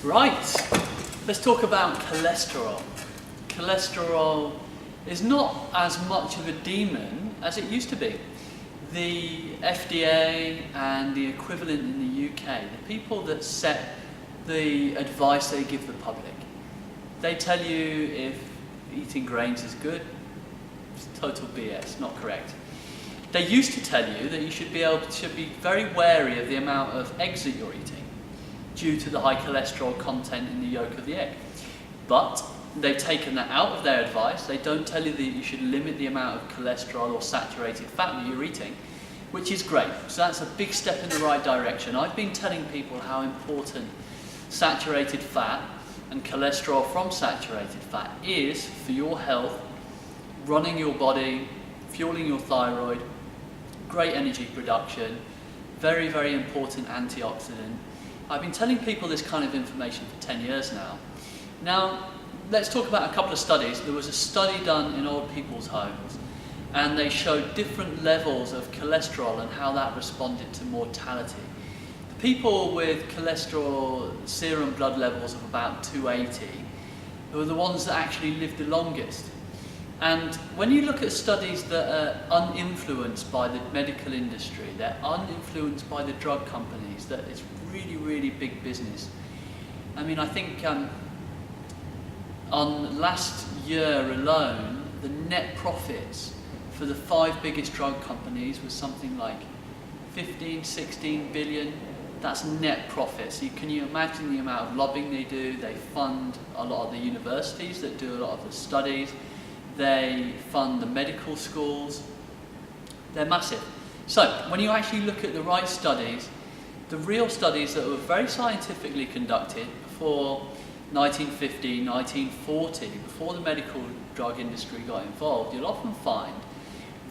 Right, let's talk about cholesterol. Cholesterol is not as much of a demon as it used to be. The FDA and the equivalent in the UK, the people that set the advice they give the public, they tell you if eating grains is good. It's total BS, not correct. They used to tell you that you should be very wary of the amount of eggs that you're eating due to the high cholesterol content in the yolk of the egg. But they've taken that out of their advice. They don't tell you that you should limit the amount of cholesterol or saturated fat that you're eating, which is great. So that's a big step in the right direction. I've been telling people how important saturated fat and cholesterol from saturated fat is for your health, running your body, fueling your thyroid, great energy production, very, very important antioxidant. I've been telling people this kind of information for 10 years now. Now, let's talk about a couple of studies. There was a study done in old people's homes, and they showed different levels of cholesterol and how that responded to mortality. The people with cholesterol serum blood levels of about 280 were the ones that actually lived the longest. And when you look at studies that are uninfluenced by the medical industry, they're uninfluenced by the drug companies, that it's really, really big business. I mean, I think on last year alone, the net profits for the 5 biggest drug companies was something like 15, 16 billion. That's net profit. So can you imagine the amount of lobbying they do? They fund a lot of the universities that do a lot of the studies. They fund the medical schools. They're massive. So when you actually look at the right studies, the real studies that were very scientifically conducted before 1950, 1940, before the medical drug industry got involved, you'll often find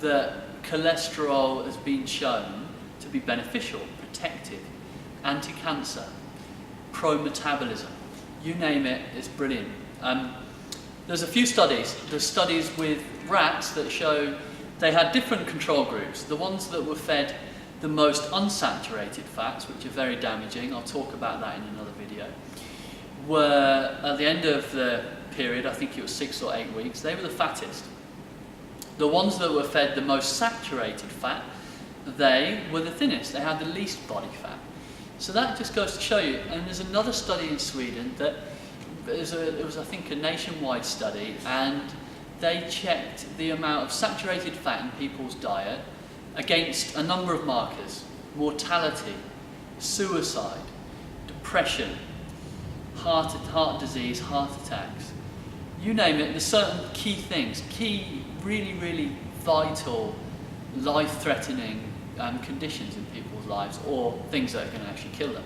that cholesterol has been shown to be beneficial, protective, anti-cancer, pro-metabolism. You name it, it's brilliant. There's a few studies. There's studies with rats that show they had different control groups. The ones that were fed the most unsaturated fats, which are very damaging, I'll talk about that in another video, were at the end of the period, I think it was 6 or 8 weeks, they were the fattest. The ones that were fed the most saturated fat, they were the thinnest. They had the least body fat. So that just goes to show you. And there's another study in Sweden that it was I think a nationwide study, and they checked the amount of saturated fat in people's diet against a number of markers: mortality, suicide, depression, heart disease, heart attacks, you name it. There's certain key things, key really, really vital, life-threatening conditions in people's lives, or things that are going to actually kill them.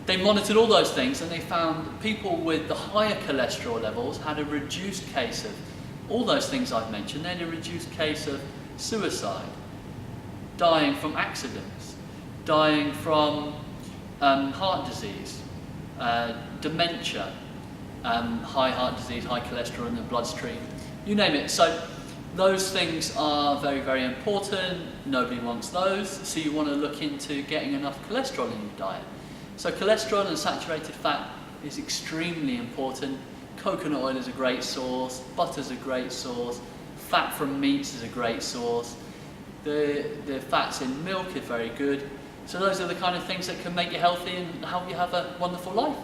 They monitored all those things, and they found people with the higher cholesterol levels had a reduced case of all those things I've mentioned. They had a reduced case of suicide, dying from accidents, dying from heart disease, dementia, high heart disease, high cholesterol in the bloodstream, you name it. So those things are very, very important. Nobody wants those, so you want to look into getting enough cholesterol in your diet. So cholesterol and saturated fat is extremely important. Coconut oil is a great source, butter is a great source, fat from meats is a great source, the fats in milk are very good. So those are the kind of things that can make you healthy and help you have a wonderful life.